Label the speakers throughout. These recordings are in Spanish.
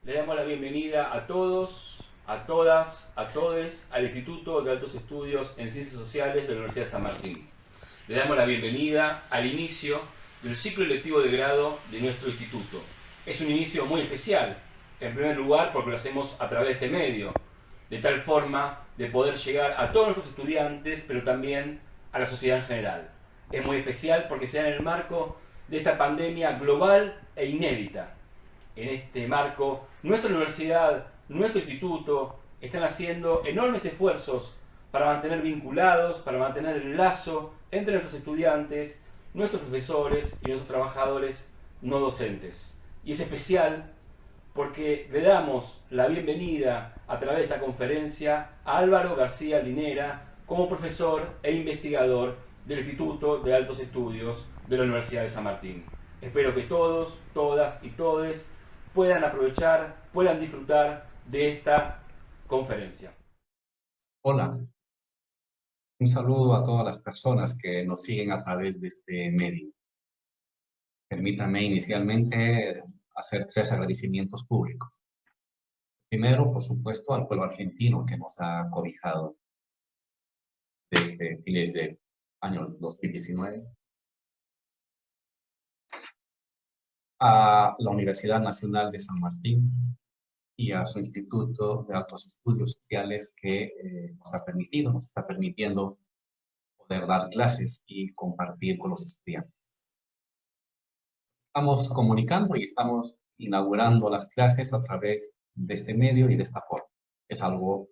Speaker 1: Le damos la bienvenida a todos, a todas, a todes al Instituto de Altos Estudios en Ciencias Sociales de la Universidad de San Martín. Le damos la bienvenida al inicio del ciclo electivo de grado de nuestro instituto. Es un inicio muy especial, en primer lugar porque lo hacemos a través de este medio, de tal forma de poder llegar a todos nuestros estudiantes, pero también a la sociedad en general. Es muy especial porque se da en el marco de esta pandemia global e inédita. En este marco, nuestra universidad, nuestro instituto, están haciendo enormes esfuerzos para mantener vinculados, para mantener el lazo entre nuestros estudiantes, nuestros profesores y nuestros trabajadores no docentes. Y es especial porque le damos la bienvenida a través de esta conferencia a Álvaro García Linera como profesor e investigador del Instituto de Altos Estudios de la Universidad de San Martín. Espero que todos, todas y todes puedan aprovechar, puedan disfrutar de esta conferencia.
Speaker 2: Hola, un saludo a todas las personas que nos siguen a través de este medio. Permítanme inicialmente hacer tres agradecimientos públicos. Primero, por supuesto, al pueblo argentino que nos ha cobijado desde fines del año 2019, a la Universidad Nacional de San Martín y a su Instituto de Altos Estudios Sociales que nos está permitiendo poder dar clases y compartir con los estudiantes. Estamos comunicando y estamos inaugurando las clases a través de este medio y de esta forma. Es algo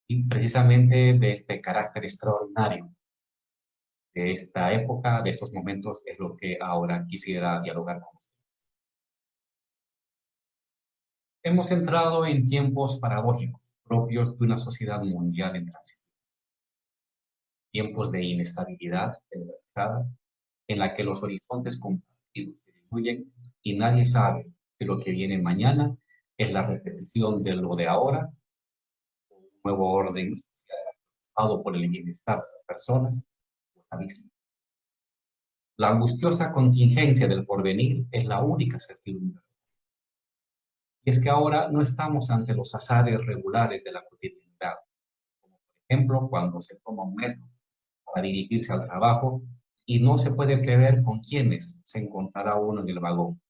Speaker 2: y precisamente de este carácter extraordinario de esta época, de estos momentos, es lo que ahora quisiera dialogar con usted. Hemos entrado en tiempos paradójicos, propios de una sociedad mundial en transición. Tiempos de inestabilidad generalizada, en la que los horizontes compartidos se diluyen y nadie sabe si lo que viene mañana es la repetición de lo de ahora, un nuevo orden social por el bienestar de las personas, o el abismo. La angustiosa contingencia del porvenir es la única certidumbre. Y es que ahora no estamos ante los azares regulares de la cotidianidad, como por ejemplo cuando se toma un metro para dirigirse al trabajo y no se puede prever con quiénes se encontrará uno en el vagón,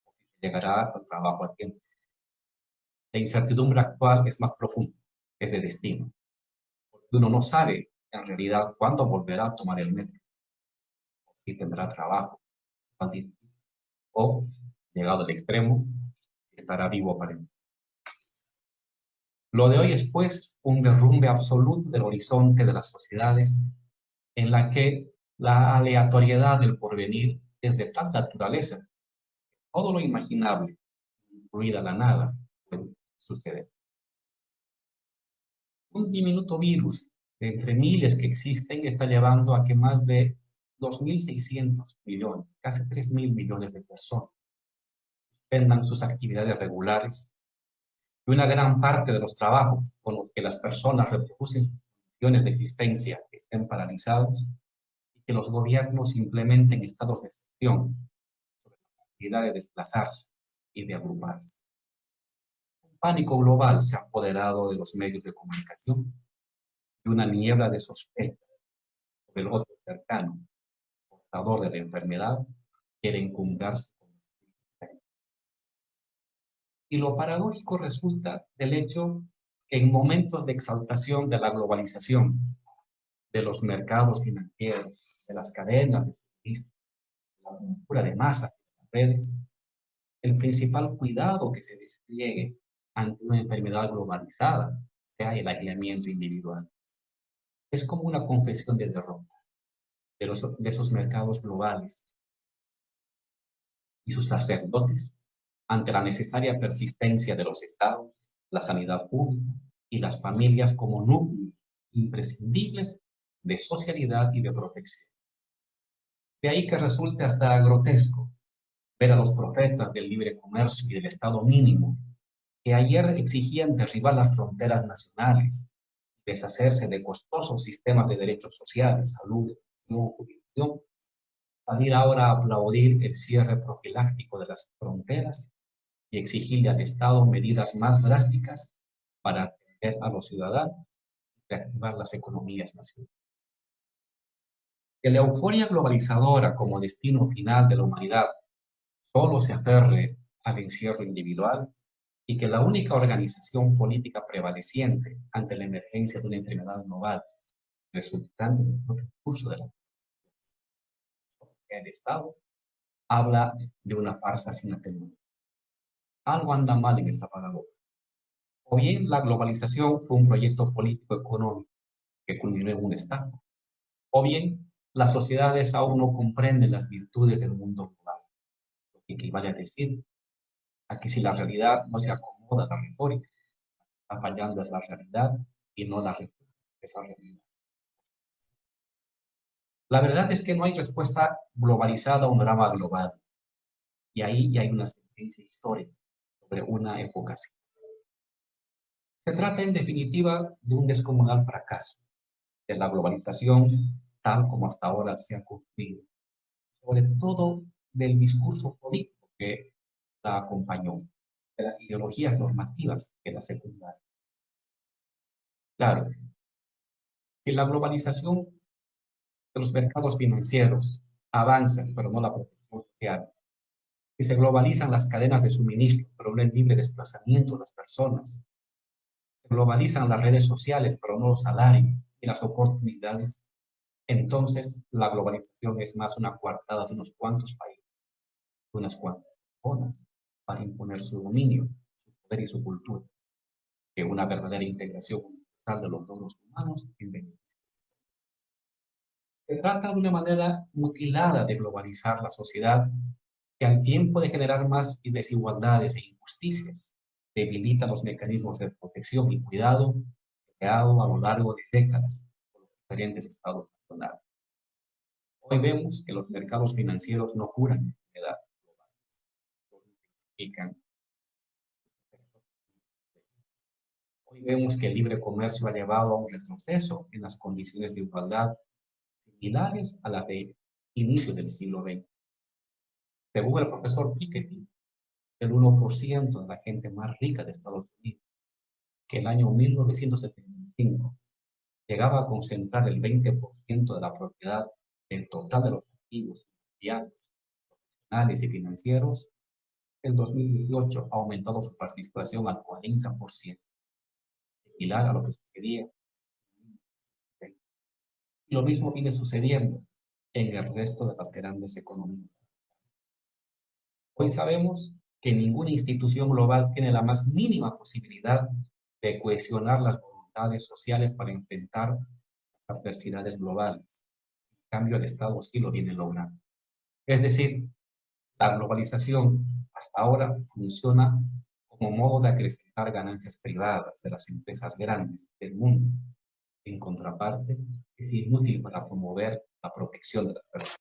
Speaker 2: o si llegará al trabajo a tiempo. La incertidumbre actual es más profunda, es de destino, porque uno no sabe en realidad cuándo volverá a tomar el metro, si tendrá trabajo, o, llegado al extremo, estará vivo aparentemente. Lo de hoy es, pues, un derrumbe absoluto del horizonte de las sociedades en la que la aleatoriedad del porvenir es de tal naturaleza, todo lo imaginable, incluida la nada, puede suceder. Un diminuto virus de entre miles que existen está llevando a que más de 2.600 millones, casi 3.000 millones de personas suspendan sus actividades regulares y una gran parte de los trabajos con los que las personas reproducen sus funciones de existencia estén paralizados y que los gobiernos implementen estados de excepción sobre la posibilidad de desplazarse y de agruparse. Un pánico global se ha apoderado de los medios de comunicación y una niebla de sospecha sobre el otro cercano, portador de la enfermedad, quiere encumbrarse con la espíritu. Y lo paradójico resulta del hecho que en momentos de exaltación de la globalización, de los mercados financieros, de las cadenas de suministro, de la cultura de masas de las redes, el principal cuidado que se despliegue ante una enfermedad globalizada sea el aislamiento individual. Es como una confesión de derrota de esos mercados globales y sus sacerdotes ante la necesaria persistencia de los estados, la sanidad pública y las familias como núcleos imprescindibles de socialidad y de protección. De ahí que resulte hasta grotesco ver a los profetas del libre comercio y del Estado mínimo, que ayer exigían derribar las fronteras nacionales, deshacerse de costosos sistemas de derechos sociales, salud, educación, jubilación, Salir ahora a aplaudir el cierre profiláctico de las fronteras y exigirle al Estado medidas más drásticas para atender a los ciudadanos y reactivar las economías nacionales. Que la euforia globalizadora como destino final de la humanidad solo se aferre al encierro individual y que la única organización política prevaleciente ante la emergencia de una enfermedad global resultante del propio curso de la el Estado, habla de una farsa sin atenuante. Algo anda mal en esta paradoja. O bien la globalización fue un proyecto político-económico que culminó en una estafa, o bien las sociedades aún no comprenden las virtudes del mundo global, lo que equivale a decir a que si la realidad no se acomoda a la retórica, está fallando es la realidad y no la retórica, esa realidad. La verdad es que no hay respuesta globalizada a un drama global, y ahí hay una sentencia histórica sobre una época así. Se trata, en definitiva, de un descomunal fracaso de la globalización tal como hasta ahora se ha construido, sobre todo del discurso político que la acompañó, de las ideologías normativas que la secundaron. Claro, que la globalización de los mercados financieros avanza, pero no la protección social, que se globalizan las cadenas de suministro, pero no el libre desplazamiento de las personas, se globalizan las redes sociales, pero no los salarios y las oportunidades. Entonces, la globalización es más una coartada de unos cuantos países, de unas cuantas zonas, para imponer su dominio, su poder y su cultura, que una verdadera integración universal de los logros humanos en beneficio. Se trata de una manera mutilada de globalizar la sociedad que al tiempo de generar más desigualdades e injusticias, debilita los mecanismos de protección y cuidado creados a lo largo de décadas por los diferentes estados nacionales. Hoy vemos que los mercados financieros no curan enfermedad global. Hoy vemos que el libre comercio ha llevado a un retroceso en las condiciones de igualdad similares a las de inicio del siglo XX. Según el profesor Piketty, el 1% de la gente más rica de Estados Unidos, que el año 1975 llegaba a concentrar el 20% de la propiedad del total de los activos inmobiliarios, profesionales y financieros, en 2018 ha aumentado su participación al 40%, similar a lo que sucedía. Y lo mismo viene sucediendo en el resto de las grandes economías. Hoy sabemos que ninguna institución global tiene la más mínima posibilidad de cohesionar las voluntades sociales para enfrentar las adversidades globales. En cambio, el Estado sí lo viene logrando. Es decir, la globalización hasta ahora funciona como modo de acrecentar ganancias privadas de las empresas grandes del mundo. En contraparte, es inútil para promover la protección de las personas.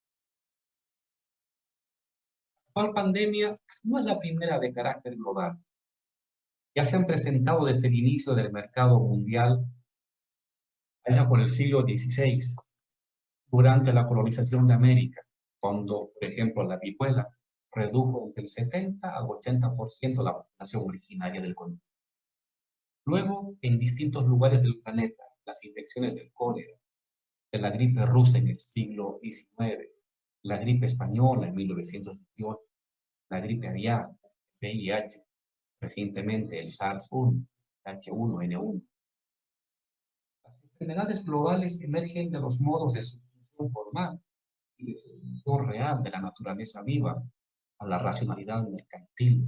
Speaker 2: La actual pandemia no es la primera de carácter global. Ya se han presentado desde el inicio del mercado mundial, allá por el siglo XVI, durante la colonización de América, cuando, por ejemplo, la viruela redujo entre el 70 al 80% la población originaria del continente. Luego, en distintos lugares del planeta, las infecciones del cólera, de la gripe rusa en el siglo XIX, la gripe española en 1918, la gripe aviar, el VIH, recientemente el SARS-1, H1N1. Las enfermedades globales emergen de los modos de sustitución formal y de sustitución real de la naturaleza viva a la racionalidad mercantil,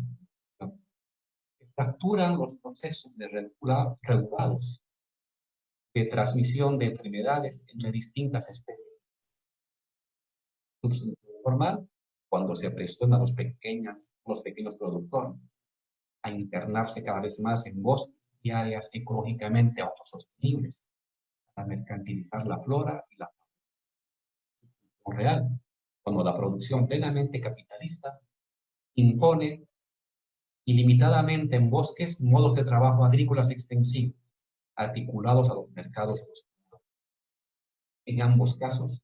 Speaker 2: que fracturan los procesos regulados de transmisión de enfermedades entre distintas especies. Sustitución formal, cuando se presiona a los pequeños productores a internarse cada vez más en bosques y áreas ecológicamente autosostenibles, a mercantilizar la flora y la fauna. Real, cuando la producción plenamente capitalista impone ilimitadamente en bosques modos de trabajo agrícolas extensivos, articulados a los mercados de los productores. En ambos casos,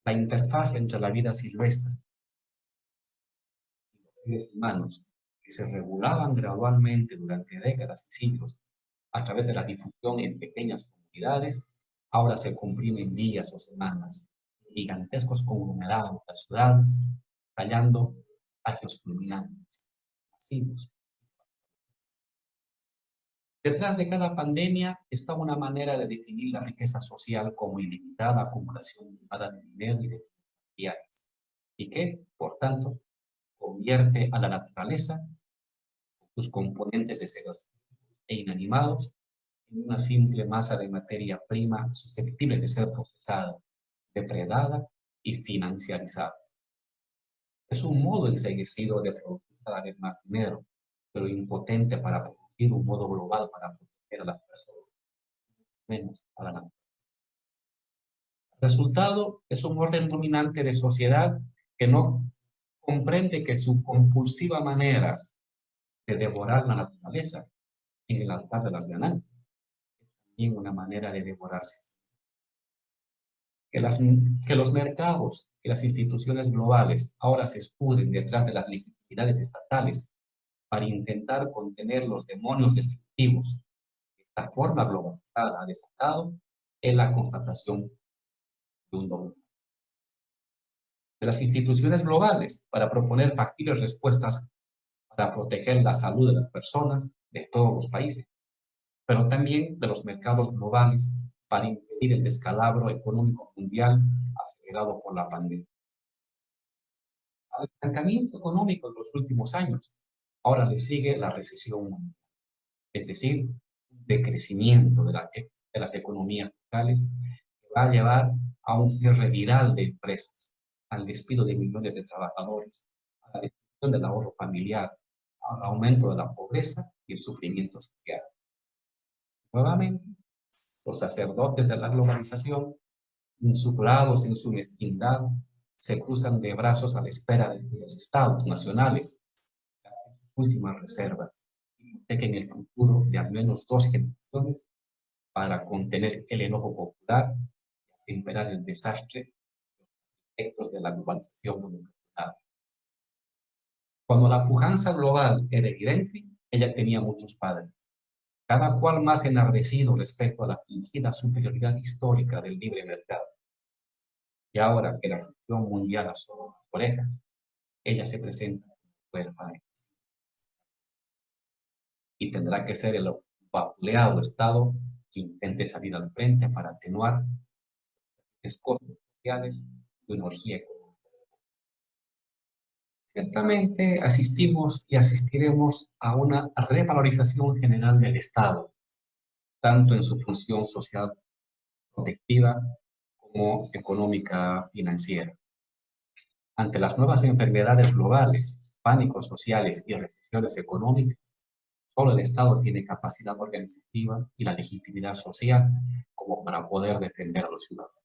Speaker 2: La interfaz entre la vida silvestre y los seres humanos, que se regulaban gradualmente durante décadas y siglos a través de la difusión en pequeñas comunidades, ahora se comprime en días o semanas, gigantescos conglomerados de las ciudades, tallando agios fulminantes, masivos. Detrás de cada pandemia está una manera de definir la riqueza social como ilimitada acumulación privada de dinero y de materiales, y que, por tanto, convierte a la naturaleza, sus componentes deseos e inanimados, en una simple masa de materia prima susceptible de ser procesada, depredada y financiarizada. Es un modo enseguecido de producir cada vez más dinero, pero impotente para producir un modo global para proteger a las personas, menos a la naturaleza. El resultado es un orden dominante de sociedad que no comprende que su compulsiva manera de devorar la naturaleza en el altar de las ganancias es también una manera de devorarse. Que los mercados y las instituciones globales ahora se escuden detrás de las legitimidades estatales para intentar contener los demonios destructivos que esta forma globalizada ha desatado en la constatación de un dominio. De las instituciones globales para proponer factibles respuestas para proteger la salud de las personas de todos los países, pero también de los mercados globales para impedir el descalabro económico mundial acelerado por la pandemia. Al estancamiento económico de los últimos años, ahora le sigue la recesión mundial, es decir, un decrecimiento de las economías locales que va a llevar a un cierre viral de empresas, al despido de millones de trabajadores, a la destrucción del ahorro familiar, al aumento de la pobreza y el sufrimiento social. Nuevamente, los sacerdotes de la globalización, insuflados en su mezquindad, se cruzan de brazos a la espera de que los estados nacionales, las últimas reservas, hipotequen el futuro de al menos 2 generaciones para contener el enojo popular y atemperar el desastre de los efectos de la globalización universal. Cuando la pujanza global era evidente, ella tenía muchos padres, cada cual más enardecido respecto a la fingida superioridad histórica del libre mercado. Y ahora que la región mundial asoma las orejas, ella se presenta como huérfana y tendrá que ser el vapuleado Estado que intente salir al frente para atenuar los costos sociales de una orgía económica. Ciertamente asistimos y asistiremos a una revalorización general del Estado, tanto en su función social protectiva como económica financiera. Ante las nuevas enfermedades globales, pánicos sociales y recesiones económicas, solo el Estado tiene capacidad organizativa y la legitimidad social como para poder defender a los ciudadanos.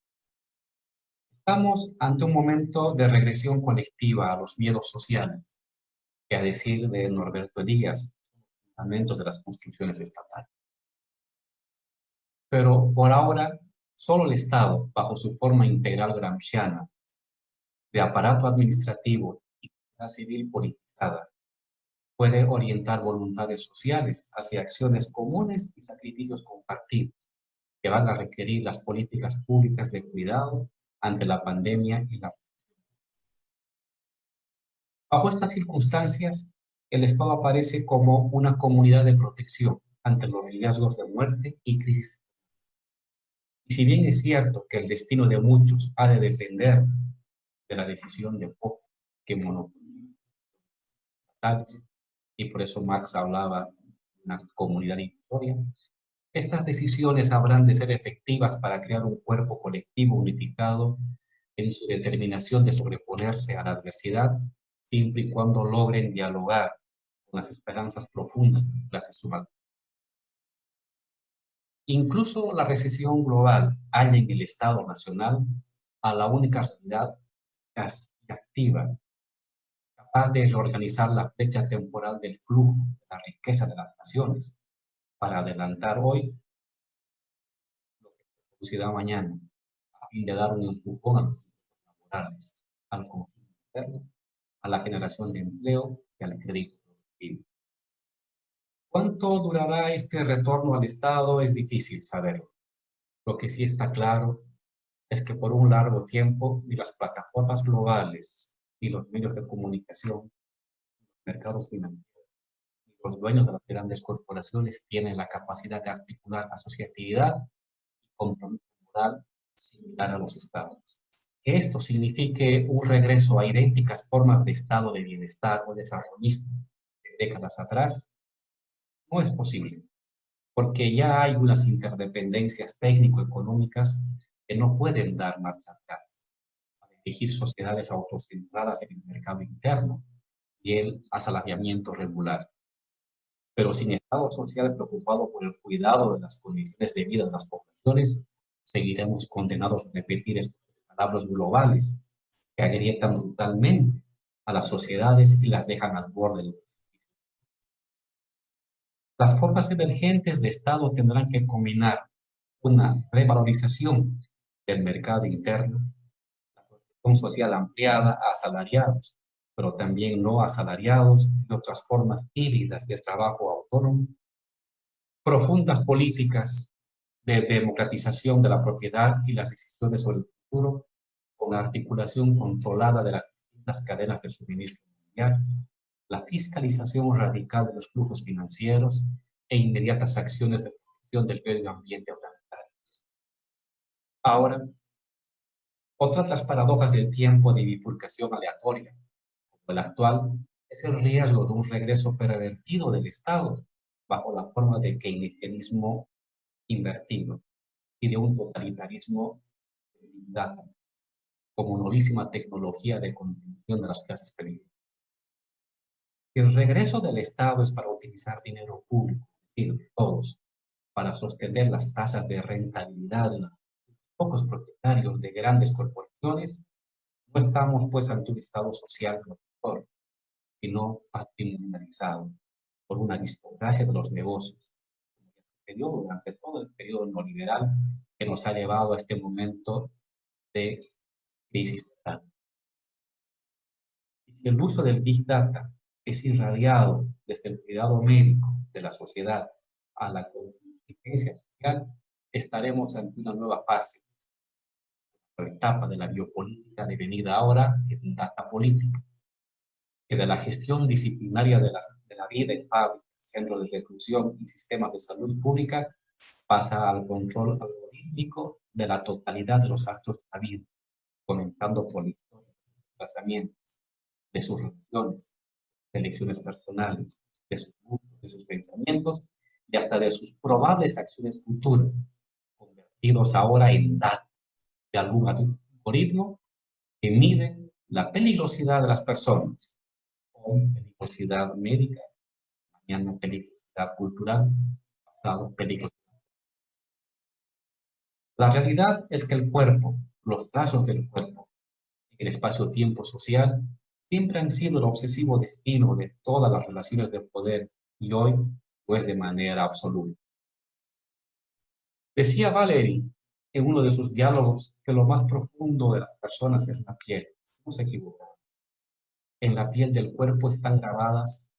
Speaker 2: Estamos ante un momento de regresión colectiva a los miedos sociales, que a decir de Norberto Díaz, fundamentos de las construcciones estatales. Pero por ahora, solo el Estado, bajo su forma integral gramsciana, de aparato administrativo y sociedad civil politizada, puede orientar voluntades sociales hacia acciones comunes y sacrificios compartidos, que van a requerir las políticas públicas de cuidado ante la pandemia y la. Bajo estas circunstancias, el Estado aparece como una comunidad de protección ante los riesgos de muerte y crisis. Y si bien es cierto que el destino de muchos ha de depender de la decisión de pocos que monopolizan, y por eso Marx hablaba de una comunidad ilusoria, estas decisiones habrán de ser efectivas para crear un cuerpo colectivo unificado en su determinación de sobreponerse a la adversidad, siempre y cuando logren dialogar con las esperanzas profundas de las clases humanas. Incluso la recesión global halla en el Estado nacional a la única realidad activa, capaz de reorganizar la fecha temporal del flujo de la riqueza de las naciones para adelantar hoy lo que se producirá mañana, a fin de dar un empujón a los laborales, al consumo interno, a la generación de empleo y al crédito productivo. ¿Cuánto durará este retorno al Estado? Es difícil saberlo. Lo que sí está claro es que por un largo tiempo ni las plataformas globales, ni los medios de comunicación, mercados financieros, ni los dueños de las grandes corporaciones tienen la capacidad de articular asociatividad y compromiso moral similar a los estados. Que esto signifique un regreso a idénticas formas de estado de bienestar o desarrollismo de décadas atrás, no es posible, porque ya hay unas interdependencias técnico-económicas que no pueden dar marcha atrás, para elegir sociedades autocentradas en el mercado interno y el asalariamiento regular. Pero sin Estado social preocupado por el cuidado de las condiciones de vida de las poblaciones, seguiremos condenados a repetir estos palabras globales que agrietan brutalmente a las sociedades y las dejan al borde del precipicio. Las formas emergentes de Estado tendrán que combinar una revalorización del mercado interno, la protección social ampliada a asalariados, pero también no asalariados y otras formas híbridas de trabajo autónomo, profundas políticas de democratización de la propiedad y las decisiones sobre el futuro, con la articulación controlada de las cadenas de suministro mundiales, la fiscalización radical de los flujos financieros e inmediatas acciones de protección del medio ambiente planetario. Ahora, otras las paradojas del tiempo de bifurcación aleatoria, como el actual, es el riesgo de un regreso pervertido del Estado bajo la forma del keynesianismo invertido y de un totalitarismo de Big Data, como novísima tecnología de contención de las clases periféricas. Si el regreso del Estado es para utilizar dinero público, es decir, de todos, para sostener las tasas de rentabilidad de los pocos propietarios de grandes corporaciones, no estamos pues ante un Estado social protector, sino patrimonializado por una aristocracia de los negocios, como sucedió durante todo el periodo neoliberal que nos ha llevado a este momento de crisis total. Y si el uso del Big Data es irradiado desde el cuidado médico de la sociedad a la contingencia social, estaremos ante una nueva fase, la etapa de la biopolítica devenida ahora en data política, que de la gestión disciplinaria de la vida en fábricas, centros de reclusión y sistemas de salud pública pasa al control algorítmico de la totalidad de los actos de la vida, comenzando por la historia de sus desplazamientos, de sus relaciones, de elecciones personales, de sus gustos, de sus pensamientos y hasta de sus probables acciones futuras, convertidos ahora en datos de algún algoritmo que mide la peligrosidad de las personas, hoy peligrosidad médica, mañana peligrosidad cultural, pasado peligrosidad. La realidad es que el cuerpo, los trazos del cuerpo, el espacio-tiempo social, siempre han sido el obsesivo destino de todas las relaciones de poder y hoy, pues de manera absoluta. Decía Valery en uno de sus diálogos que lo más profundo de las personas es la piel. No se equivoca. En la piel del cuerpo están grabadas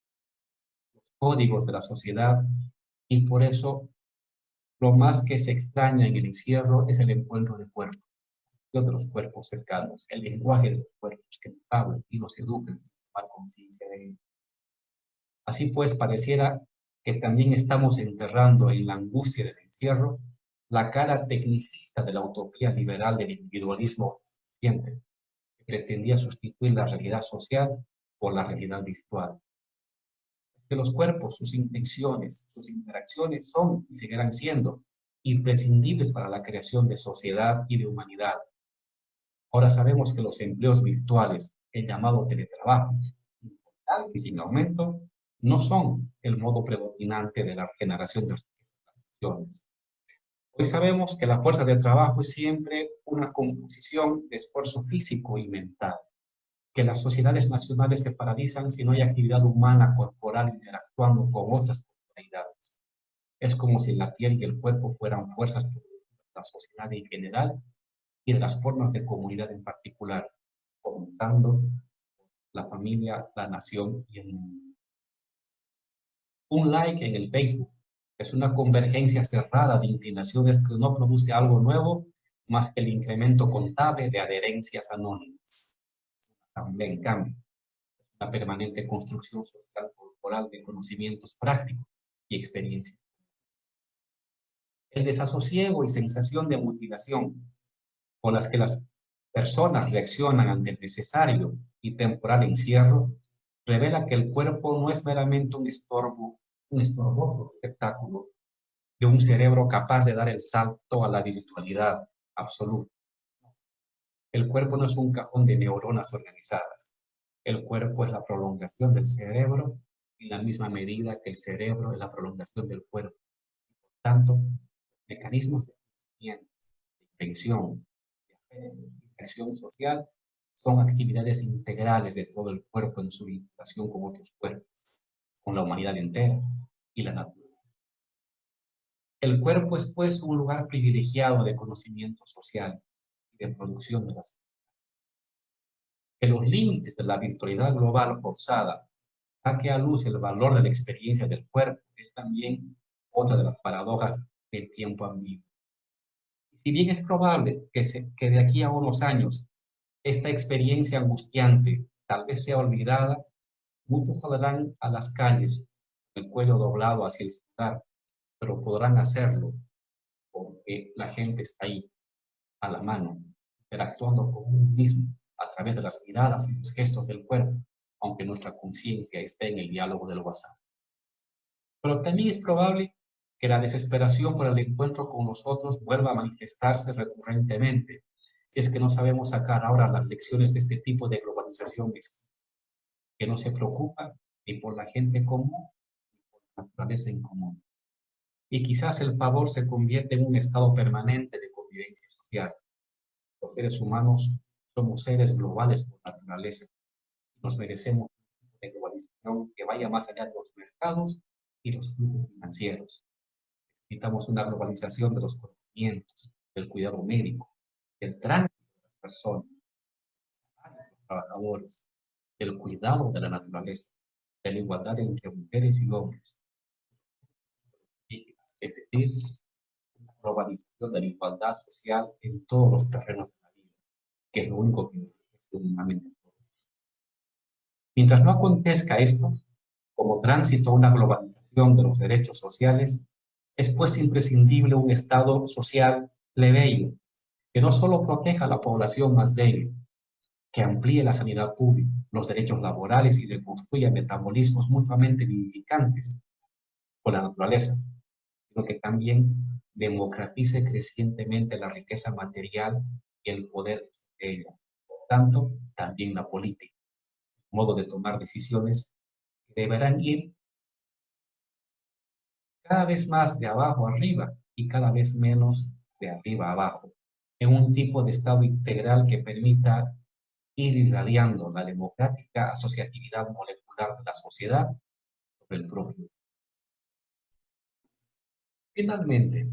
Speaker 2: los códigos de la sociedad y por eso lo más que se extraña en el encierro es el encuentro de cuerpos, de los cuerpos cercanos, el lenguaje de los cuerpos que nos hablan y nos educan sin tomar conciencia de ello. Así pues, pareciera que también estamos enterrando en la angustia del encierro la cara tecnicista de la utopía liberal del individualismo consciente, que pretendía sustituir la realidad social por la realidad virtual. Es que los cuerpos, sus intenciones, sus interacciones son y seguirán siendo imprescindibles para la creación de sociedad y de humanidad. Ahora sabemos que los empleos virtuales, el llamado teletrabajo, importante y sin aumento, no son el modo predominante de la generación de riquezas. Hoy sabemos que la fuerza de trabajo es siempre una composición de esfuerzo físico y mental, que las sociedades nacionales se paralizan si no hay actividad humana corporal interactuando con otras corporalidades. Es como si la piel y el cuerpo fueran fuerzas productivas de la sociedad en general y de las formas de comunidad en particular. comenzando la familia, la nación y el mundo. Un like en el Facebook es una convergencia cerrada de inclinaciones que no produce algo nuevo más que el incremento contable de adherencias anónimas. Asamblea, en cambio, es una permanente construcción social corporal de conocimientos prácticos y experiencias. El desasosiego y sensación de mutilación con las que las personas reaccionan ante el necesario y temporal encierro revela que el cuerpo no es meramente un estorboso espectáculo de un cerebro capaz de dar el salto a la virtualidad absoluta. El cuerpo no es un cajón de neuronas organizadas. El cuerpo es la prolongación del cerebro en la misma medida que el cerebro es la prolongación del cuerpo. Por tanto, mecanismos de conocimiento, de invención, de acción social son actividades integrales de todo el cuerpo en su vinculación con otros cuerpos, con la humanidad entera y la naturaleza. El cuerpo es, pues, un lugar privilegiado de conocimiento social y de producción de la sociedad. Que los límites de la virtualidad global forzada saque a luz el valor de la experiencia del cuerpo es también otra de las paradojas del tiempo ambiguo. Si bien es probable que de aquí a unos años esta experiencia angustiante tal vez sea olvidada, muchos saldrán a las calles con el cuello doblado hacia el celular, pero podrán hacerlo porque la gente está ahí, a la mano, interactuando con uno mismo a través de las miradas y los gestos del cuerpo, aunque nuestra conciencia esté en el diálogo del WhatsApp. Pero también es probable que la desesperación por el encuentro con nosotros vuelva a manifestarse recurrentemente, si es que no sabemos sacar ahora las lecciones de este tipo de globalización que no se preocupa ni por la gente común, ni por la naturaleza en común. Y quizás el favor se convierte en un estado permanente de convivencia social. Los seres humanos somos seres globales por naturaleza. Nos merecemos una globalización que vaya más allá de los mercados y los flujos financieros. Necesitamos una globalización de los conocimientos, del cuidado médico, del tránsito de las personas, de los trabajadores, del cuidado de la naturaleza, de la igualdad entre mujeres y hombres. Es decir, una globalización de la igualdad social en todos los terrenos de la vida, que es lo único que nos humanamente. Mientras no acontezca esto, como tránsito a una globalización de los derechos sociales, es pues imprescindible un Estado social plebeyo, que no solo proteja a la población más débil, que amplíe la sanidad pública, los derechos laborales y reconstruya metabolismos mutuamente vivificantes con la naturaleza, sino que también democratice crecientemente la riqueza material y el poder de ella. Por tanto, también la política, modo de tomar decisiones que deberán ir cada vez más de abajo arriba y cada vez menos de arriba a abajo, en un tipo de estado integral que permita ir irradiando la democrática asociatividad molecular de la sociedad sobre el propio. Finalmente,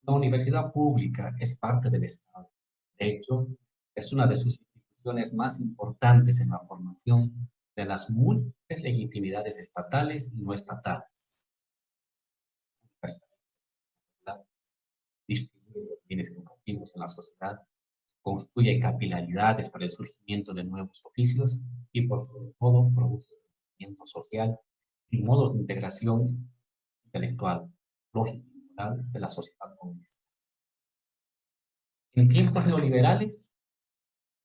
Speaker 2: la universidad pública es parte del Estado. De hecho, es una de sus instituciones más importantes en la formación de las múltiples legitimidades estatales y no estatales. Distribuye los bienes educativos en la sociedad, construye capilaridades para el surgimiento de nuevos oficios y, por sobre todo, produce conocimiento social y modos de integración intelectual, lógica y moral de la sociedad comunista. En tiempos neoliberales,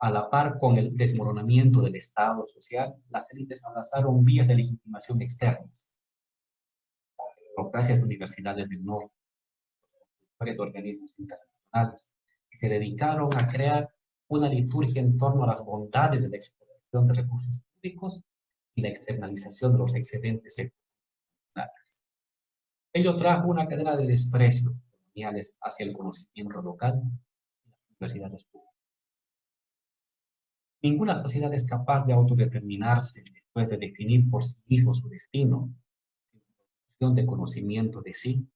Speaker 2: a la par con el desmoronamiento del Estado social, las élites abrazaron vías de legitimación externas, las burocracias de universidades del norte, los de organismos internacionales, que se dedicaron a crear una liturgia en torno a las bondades de la explotación de recursos públicos y la externalización de los excedentes secundarios. Ello trajo una cadena de desprecios coloniales hacia el conocimiento local y las universidades públicas. Ninguna sociedad es capaz de autodeterminarse después de definir por sí mismo su destino, sin producción de conocimiento de sí.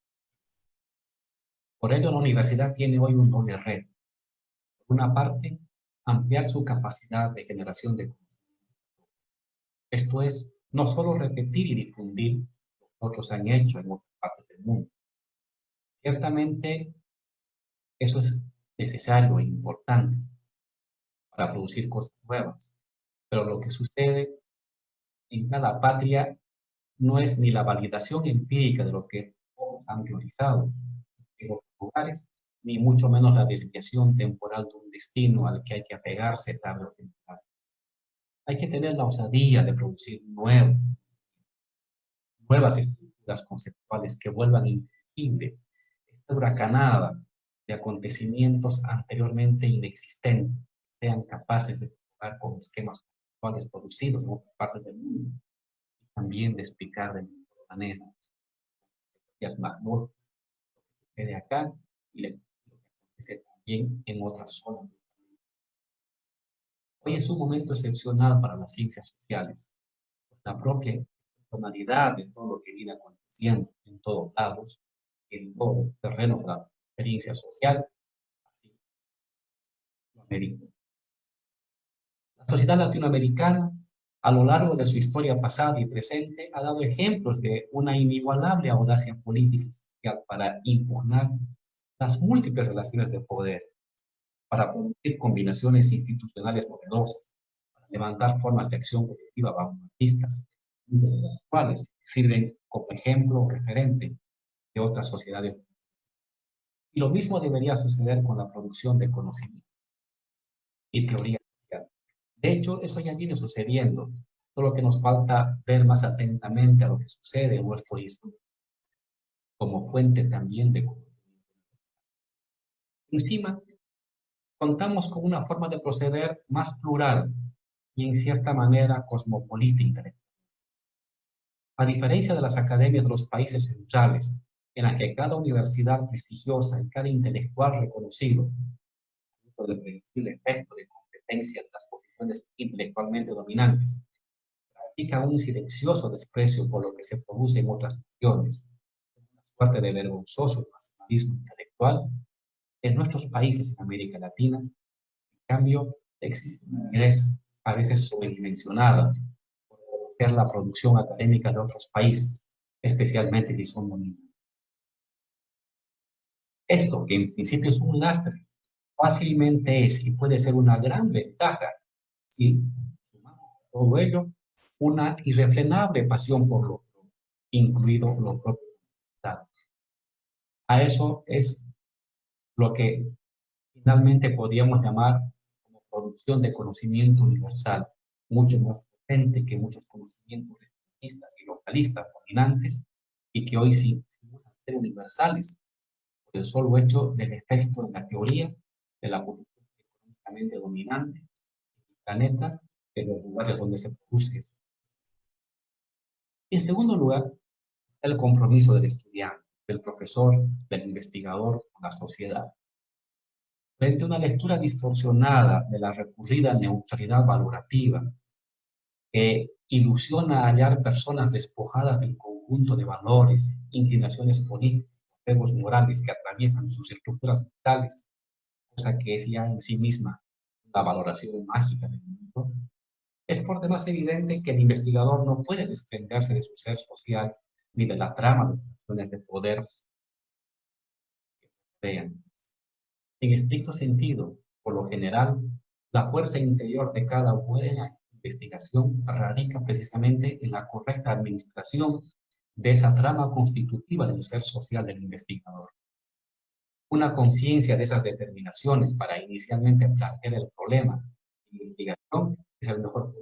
Speaker 2: Por ello, la universidad tiene hoy un doble reto. Por una parte, ampliar su capacidad de generación de conocimiento. Esto es, no solo repetir y difundir lo que otros han hecho en otras partes del mundo. Ciertamente, eso es necesario e importante para producir cosas nuevas, pero lo que sucede en cada patria no es ni la validación empírica de lo que todos han teorizado en otros lugares, ni mucho menos la desviación temporal de un destino al que hay que apegarse tarde o temprano. Hay que tener la osadía de producir nuevas estructuras conceptuales que vuelvan inteligible esta huracanada de acontecimientos anteriormente inexistentes, sean capaces de jugar con esquemas conceptuales producidos en otras partes del mundo, y también de explicar de mejor manera las magníficas que de acá y lo que acontece también en otras zonas. Hoy es un momento excepcional para las ciencias sociales. La propia tonalidad de todo lo que viene aconteciendo en todos lados, en todos los terrenos de la experiencia social, así lo amerita. La sociedad latinoamericana, a lo largo de su historia pasada y presente, ha dado ejemplos de una inigualable audacia política y social para impugnar las múltiples relaciones de poder, para producir combinaciones institucionales novedosas, para levantar formas de acción colectiva vanguardistas, de las cuales sirven como ejemplo o referente de otras sociedades. Y lo mismo debería suceder con la producción de conocimiento y teoría social. De hecho, eso ya viene sucediendo, solo que nos falta ver más atentamente a lo que sucede en nuestro historia, como fuente también de conocimiento. Encima, contamos con una forma de proceder más plural y en cierta manera cosmopolita intelectual. A diferencia de las academias de los países centrales, en las que cada universidad prestigiosa y cada intelectual reconocido puede predecir el efecto de competencia de las posiciones intelectualmente dominantes, practica un silencioso desprecio por lo que se produce en otras naciones, una suerte de vergonzoso nacionalismo intelectual. En nuestros países en América Latina, en cambio, existe una interés a veces sobredimensionada por conocer la producción académica de otros países, especialmente si son dominantes. Esto, que en principio es un lastre, fácilmente es y puede ser una gran ventaja si sumamos a todo ello una irrefrenable pasión por lo incluido lo propio. A eso es lo que finalmente podríamos llamar como producción de conocimiento universal, mucho más potente que muchos conocimientos regionalistas y localistas dominantes y que hoy sí simulan ser universales por el solo hecho del efecto en la teoría de la posición económicamente dominante del planeta en los lugares donde se produce. En segundo lugar, el compromiso del estudiante, del profesor, del investigador con la sociedad. Frente a una lectura distorsionada de la recurrida neutralidad valorativa que ilusiona hallar personas despojadas del conjunto de valores, inclinaciones políticas, apegos morales que atraviesan sus estructuras vitales, cosa que es ya en sí misma la valoración mágica del mundo, es por demás evidente que el investigador no puede desprenderse de su ser social ni de la trama de relaciones de poder que vean. En estricto sentido, por lo general, la fuerza interior de cada buena investigación radica precisamente en la correcta administración de esa trama constitutiva del ser social del investigador. Una conciencia de esas determinaciones para inicialmente plantear el problema de investigación es el mejor.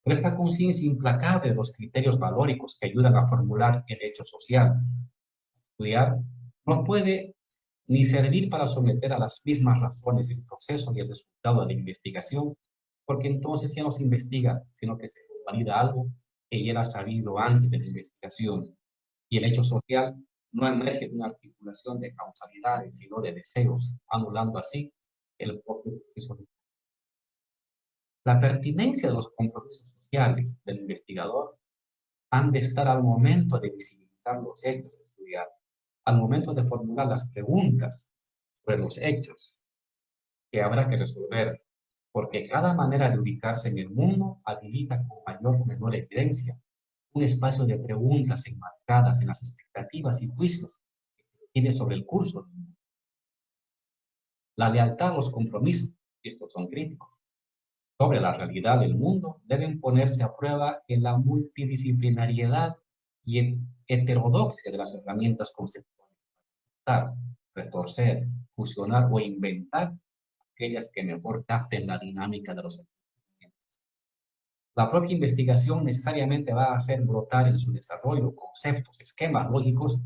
Speaker 2: Pero esta conciencia implacable de los criterios valóricos que ayudan a formular el hecho social, estudiar, no puede ni servir para someter a las mismas razones el proceso y el resultado de la investigación, porque entonces ya no se investiga, sino que se valida algo que ya era sabido antes de la investigación. Y el hecho social no emerge de una articulación de causalidades, sino de deseos, anulando así el propio proceso. La pertinencia de los compromisos sociales del investigador han de estar al momento de visibilizar los hechos de estudiar, al momento de formular las preguntas sobre los hechos, que habrá que resolver, porque cada manera de ubicarse en el mundo habilita con mayor o menor evidencia un espacio de preguntas enmarcadas en las expectativas y juicios que se tiene sobre el curso del mundo. La lealtad, los compromisos, y estos son críticos, sobre la realidad del mundo deben ponerse a prueba en la multidisciplinariedad y heterodoxia de las herramientas conceptuales, retorcer, fusionar o inventar aquellas que mejor capten la dinámica de los acontecimientos. La propia investigación necesariamente va a hacer brotar en su desarrollo conceptos, esquemas lógicos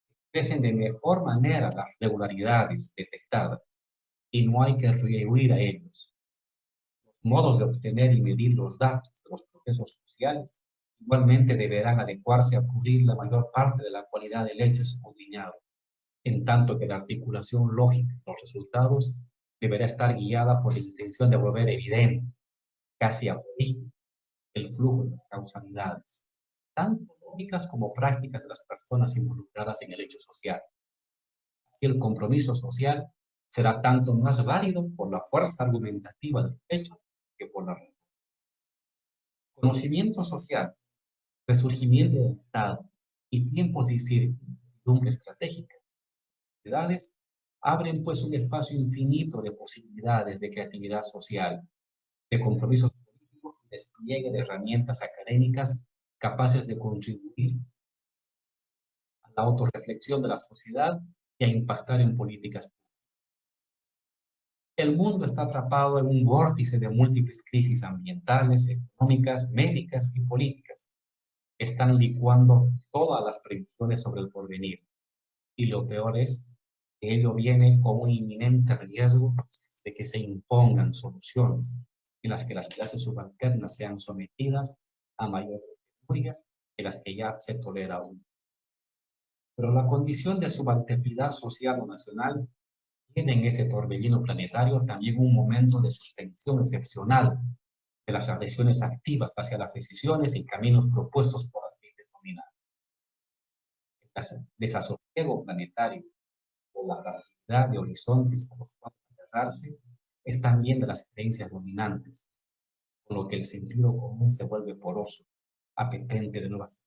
Speaker 2: que expresen de mejor manera las regularidades detectadas y no hay que rehuir a ellos. Los modos de obtener y medir los datos de los procesos sociales igualmente deberán adecuarse a cubrir la mayor parte de la cualidad del hecho escudriñado, en tanto que la articulación lógica de los resultados deberá estar guiada por la intención de volver evidente, casi apolítico, el flujo de las causalidades, tanto lógicas como prácticas de las personas involucradas en el hecho social. Así el compromiso social será tanto más válido por la fuerza argumentativa de los hechos que por la razón. Conocimiento social, resurgimiento del Estado y tiempos de incertidumbre estratégica, abren pues un espacio infinito de posibilidades de creatividad social, de compromisos políticos y despliegue de herramientas académicas capaces de contribuir a la autorreflexión de la sociedad y a impactar en políticas. El mundo está atrapado en un vórtice de múltiples crisis ambientales, económicas, médicas y políticas. Están licuando todas las previsiones sobre el porvenir. Y lo peor es que ello viene con un inminente riesgo de que se impongan soluciones en las que las clases subalternas sean sometidas a mayores penurias que las que ya se tolera aún. Pero la condición de subalternidad social o nacional tiene en ese torbellino planetario también un momento de suspensión excepcional de las adhesiones activas hacia las decisiones y caminos propuestos por las leyes dominantes. El desasosiego planetario o la realidad de horizontes a los cuales aferrarse es también de las creencias dominantes, con lo que el sentido común se vuelve poroso, apetente de nuevas.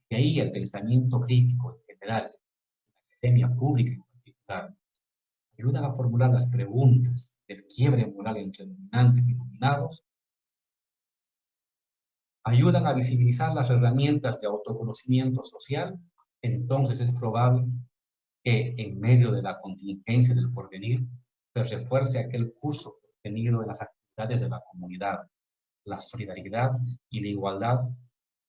Speaker 2: Y ahí el pensamiento crítico en general, la academia pública en particular, ayuda a formular las preguntas del quiebre moral entre dominantes y dominados, ayudan a visibilizar las herramientas de autoconocimiento social. Entonces es probable que en medio de la contingencia del porvenir se refuerce aquel curso sostenido en las actividades de la comunidad, la solidaridad y la igualdad,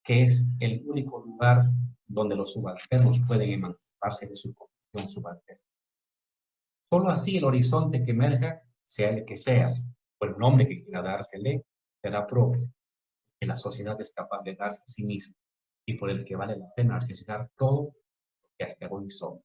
Speaker 2: que es el único lugar donde los subalternos pueden emanciparse de su condición subalterna. Solo así el horizonte que emerja, sea el que sea, o el nombre que quiera dársele, será propio, que la sociedad es capaz de darse a sí misma y por el que vale la pena arriesgar todo lo que hasta hoy somos.